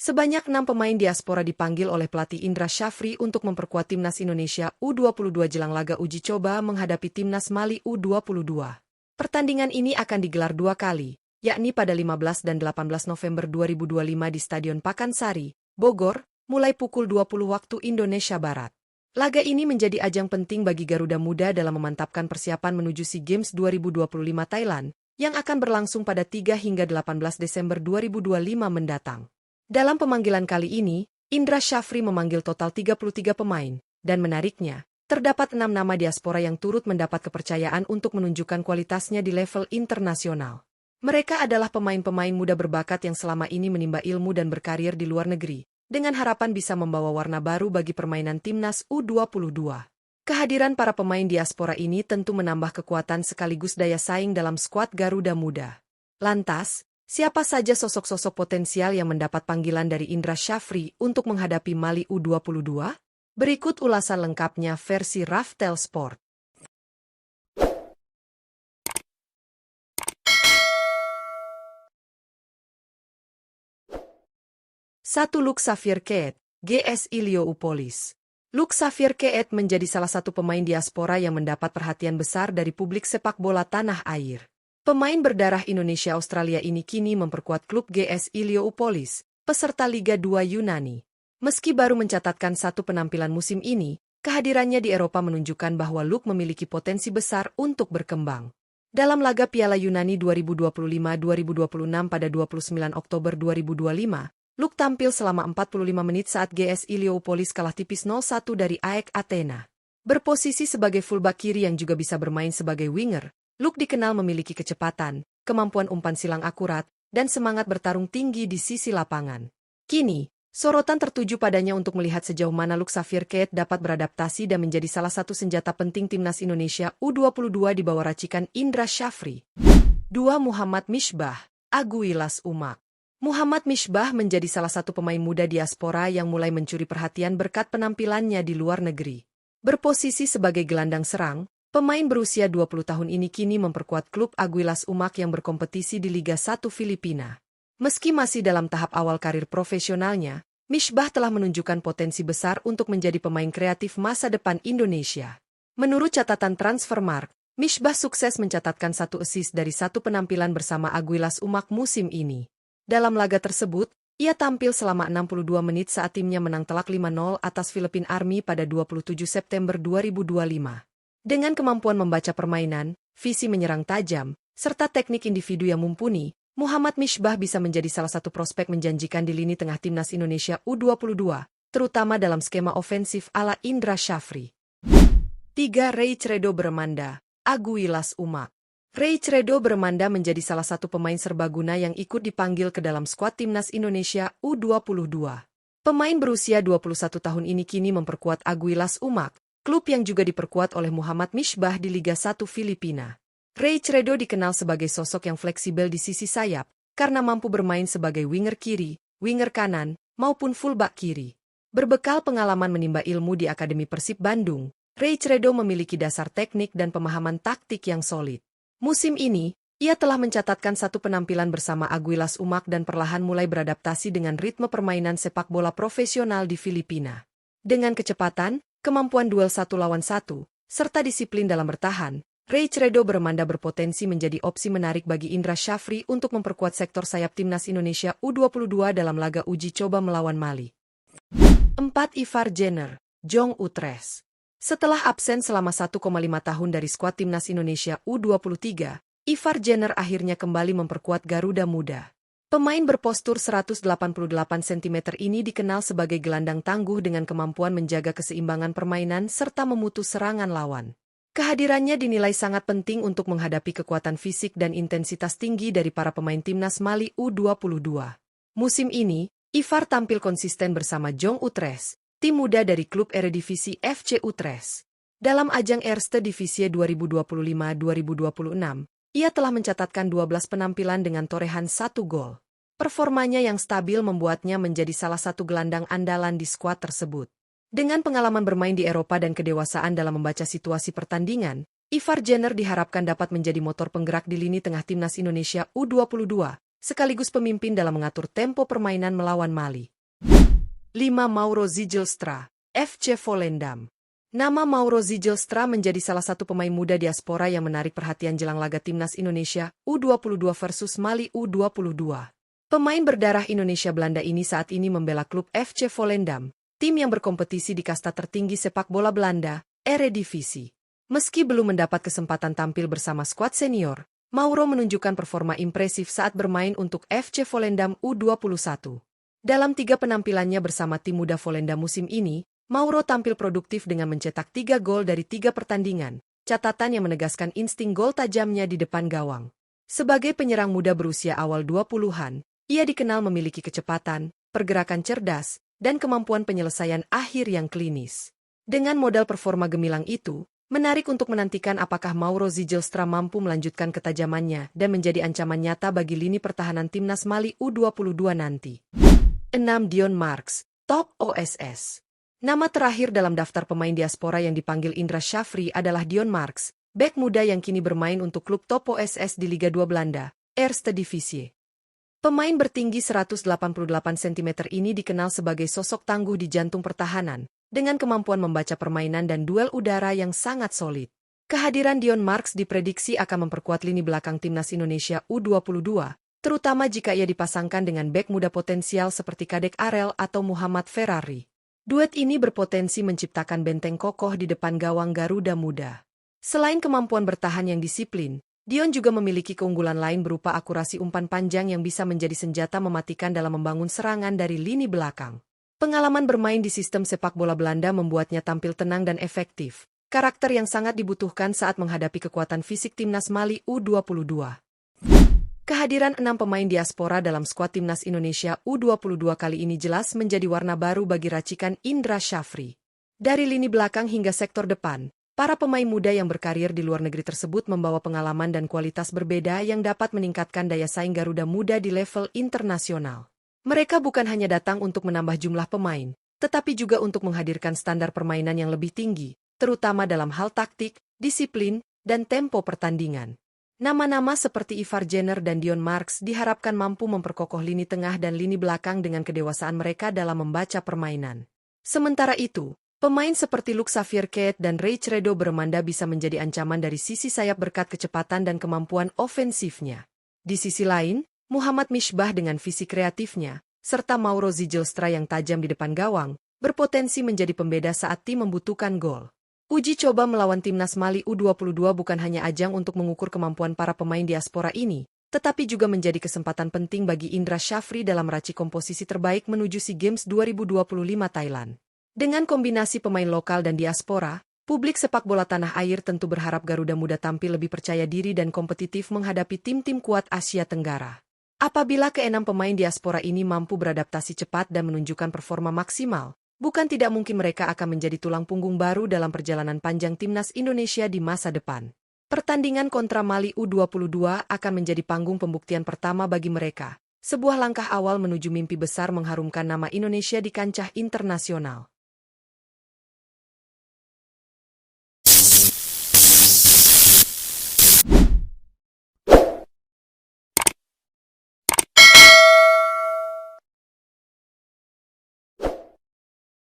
Sebanyak 6 pemain diaspora dipanggil oleh pelatih Indra Syafri untuk memperkuat timnas Indonesia U22 jelang laga uji coba menghadapi timnas Mali U22. Pertandingan ini akan digelar 2 kali, yakni pada 15 dan 18 November 2025 di Stadion Pakansari, Bogor, mulai pukul 20 waktu Indonesia Barat. Laga ini menjadi ajang penting bagi Garuda Muda dalam memantapkan persiapan menuju SEA Games 2025 Thailand, yang akan berlangsung pada 3 hingga 18 Desember 2025 mendatang. Dalam pemanggilan kali ini, Indra Syafri memanggil total 33 pemain, dan menariknya, terdapat 6 nama diaspora yang turut mendapat kepercayaan untuk menunjukkan kualitasnya di level internasional. Mereka adalah pemain-pemain muda berbakat yang selama ini menimba ilmu dan berkarir di luar negeri, dengan harapan bisa membawa warna baru bagi permainan timnas U22. Kehadiran para pemain diaspora ini tentu menambah kekuatan sekaligus daya saing dalam skuad Garuda Muda. Lantas, siapa saja sosok-sosok potensial yang mendapat panggilan dari Indra Syafri untuk menghadapi Mali U22? Berikut ulasan lengkapnya versi Raftel Sport. 1. Luke Xavier Keet, GS Iliopolis. Luke Xavier Keet menjadi salah satu pemain diaspora yang mendapat perhatian besar dari publik sepak bola tanah air. Pemain berdarah Indonesia-Australia ini kini memperkuat klub GS Iliopolis, peserta Liga 2 Yunani. Meski baru mencatatkan 1 penampilan musim ini, kehadirannya di Eropa menunjukkan bahwa Luke memiliki potensi besar untuk berkembang. Dalam laga Piala Yunani 2025-2026 pada 29 Oktober 2025, Luke tampil selama 45 menit saat GS Iliopolis kalah tipis 0-1 dari AEK Athena. Berposisi sebagai fullback kiri yang juga bisa bermain sebagai winger, Luke dikenal memiliki kecepatan, kemampuan umpan silang akurat, dan semangat bertarung tinggi di sisi lapangan. Kini, sorotan tertuju padanya untuk melihat sejauh mana Luke Xavier Keet dapat beradaptasi dan menjadi salah satu senjata penting timnas Indonesia U22 di bawah racikan Indra Syafri. 2. Muhammad Misbah, Aguilas Umak. Muhammad Misbah menjadi salah satu pemain muda diaspora yang mulai mencuri perhatian berkat penampilannya di luar negeri. Berposisi sebagai gelandang serang, pemain berusia 20 tahun ini kini memperkuat klub Aguilas Umak yang berkompetisi di Liga 1 Filipina. Meski masih dalam tahap awal karir profesionalnya, Misbah telah menunjukkan potensi besar untuk menjadi pemain kreatif masa depan Indonesia. Menurut catatan Transfermarkt, Misbah sukses mencatatkan 1 assist dari 1 penampilan bersama Aguilas Umak musim ini. Dalam laga tersebut, ia tampil selama 62 menit saat timnya menang telak 5-0 atas Philippine Army pada 27 September 2025. Dengan kemampuan membaca permainan, visi menyerang tajam, serta teknik individu yang mumpuni, Muhammad Misbah bisa menjadi salah satu prospek menjanjikan di lini tengah timnas Indonesia U22, terutama dalam skema ofensif ala Indra Syafri. 3. Ray Credo Bermanda, Aguilas Umak. Ray Credo Bermanda menjadi salah satu pemain serbaguna yang ikut dipanggil ke dalam skuad timnas Indonesia U22. Pemain berusia 21 tahun ini kini memperkuat Aguilas Umak, klub yang juga diperkuat oleh Muhammad Misbah di Liga 1 Filipina. Ray Credo dikenal sebagai sosok yang fleksibel di sisi sayap, karena mampu bermain sebagai winger kiri, winger kanan, maupun fullback kiri. Berbekal pengalaman menimba ilmu di Akademi Persib Bandung, Ray Credo memiliki dasar teknik dan pemahaman taktik yang solid. Musim ini, ia telah mencatatkan 1 penampilan bersama Aguilas Umak dan perlahan mulai beradaptasi dengan ritme permainan sepak bola profesional di Filipina. Dengan kecepatan, kemampuan duel 1 lawan 1, serta disiplin dalam bertahan, Ray Credo Bermanda berpotensi menjadi opsi menarik bagi Indra Syafri untuk memperkuat sektor sayap timnas Indonesia U22 dalam laga uji coba melawan Mali. 4. Ivar Jenner, Jong Utrecht. Setelah absen selama 1,5 tahun dari skuad timnas Indonesia U23, Ivar Jenner akhirnya kembali memperkuat Garuda Muda. Pemain berpostur 188 cm ini dikenal sebagai gelandang tangguh dengan kemampuan menjaga keseimbangan permainan serta memutus serangan lawan. Kehadirannya dinilai sangat penting untuk menghadapi kekuatan fisik dan intensitas tinggi dari para pemain timnas Mali U22. Musim ini, Ivar tampil konsisten bersama Jong Utrecht, tim muda dari klub Eredivisie FC Utrecht. Dalam ajang Eerste Divisie 2025-2026, ia telah mencatatkan 12 penampilan dengan torehan 1 gol. Performanya yang stabil membuatnya menjadi salah satu gelandang andalan di skuad tersebut. Dengan pengalaman bermain di Eropa dan kedewasaan dalam membaca situasi pertandingan, Ivar Jenner diharapkan dapat menjadi motor penggerak di lini tengah timnas Indonesia U22, sekaligus pemimpin dalam mengatur tempo permainan melawan Mali. 5. Mauro Zijlstra, FC Volendam. Nama Mauro Zijlstra menjadi salah satu pemain muda diaspora yang menarik perhatian jelang laga Timnas Indonesia U22 versus Mali U22. Pemain berdarah Indonesia-Belanda ini saat ini membela klub FC Volendam, tim yang berkompetisi di kasta tertinggi sepak bola Belanda, Eredivisie. Meski belum mendapat kesempatan tampil bersama skuad senior, Mauro menunjukkan performa impresif saat bermain untuk FC Volendam U21. Dalam 3 penampilannya bersama tim muda Volendam musim ini, Mauro tampil produktif dengan mencetak 3 gol dari 3 pertandingan, catatan yang menegaskan insting gol tajamnya di depan gawang. Sebagai penyerang muda berusia awal 20-an, ia dikenal memiliki kecepatan, pergerakan cerdas, dan kemampuan penyelesaian akhir yang klinis. Dengan modal performa gemilang itu, menarik untuk menantikan apakah Mauro Zijlstra mampu melanjutkan ketajamannya dan menjadi ancaman nyata bagi lini pertahanan Timnas Mali U22 nanti. 6. Dion Marks, Top OSS. Nama terakhir dalam daftar pemain diaspora yang dipanggil Indra Syafri adalah Dion Marks, bek muda yang kini bermain untuk klub Top OSS di Liga 2 Belanda, Eerste Divisie. Pemain bertinggi 188 cm ini dikenal sebagai sosok tangguh di jantung pertahanan, dengan kemampuan membaca permainan dan duel udara yang sangat solid. Kehadiran Dion Marks diprediksi akan memperkuat lini belakang Timnas Indonesia U22, terutama jika ia dipasangkan dengan bek muda potensial seperti Kadek Arel atau Muhammad Ferrari. Duet ini berpotensi menciptakan benteng kokoh di depan gawang Garuda Muda. Selain kemampuan bertahan yang disiplin, Dion juga memiliki keunggulan lain berupa akurasi umpan panjang yang bisa menjadi senjata mematikan dalam membangun serangan dari lini belakang. Pengalaman bermain di sistem sepak bola Belanda membuatnya tampil tenang dan efektif, karakter yang sangat dibutuhkan saat menghadapi kekuatan fisik Timnas Mali U22. Kehadiran 6 pemain diaspora dalam skuad Timnas Indonesia U22 kali ini jelas menjadi warna baru bagi racikan Indra Syafri. Dari lini belakang hingga sektor depan, para pemain muda yang berkarir di luar negeri tersebut membawa pengalaman dan kualitas berbeda yang dapat meningkatkan daya saing Garuda Muda di level internasional. Mereka bukan hanya datang untuk menambah jumlah pemain, tetapi juga untuk menghadirkan standar permainan yang lebih tinggi, terutama dalam hal taktik, disiplin, dan tempo pertandingan. Nama-nama seperti Ivar Jenner dan Dion Marks diharapkan mampu memperkokoh lini tengah dan lini belakang dengan kedewasaan mereka dalam membaca permainan. Sementara itu, pemain seperti Luc Savierket dan Ray Credo Bermanda bisa menjadi ancaman dari sisi sayap berkat kecepatan dan kemampuan ofensifnya. Di sisi lain, Muhammad Misbah dengan visi kreatifnya, serta Mauro Zijlstra yang tajam di depan gawang, berpotensi menjadi pembeda saat tim membutuhkan gol. Uji coba melawan Timnas Mali U22 bukan hanya ajang untuk mengukur kemampuan para pemain diaspora ini, tetapi juga menjadi kesempatan penting bagi Indra Syafri dalam meracik komposisi terbaik menuju SEA Games 2025 Thailand. Dengan kombinasi pemain lokal dan diaspora, publik sepak bola tanah air tentu berharap Garuda Muda tampil lebih percaya diri dan kompetitif menghadapi tim-tim kuat Asia Tenggara. Apabila ke-6 pemain diaspora ini mampu beradaptasi cepat dan menunjukkan performa maksimal, bukan tidak mungkin mereka akan menjadi tulang punggung baru dalam perjalanan panjang Timnas Indonesia di masa depan. Pertandingan kontra Mali U22 akan menjadi panggung pembuktian pertama bagi mereka, sebuah langkah awal menuju mimpi besar mengharumkan nama Indonesia di kancah internasional.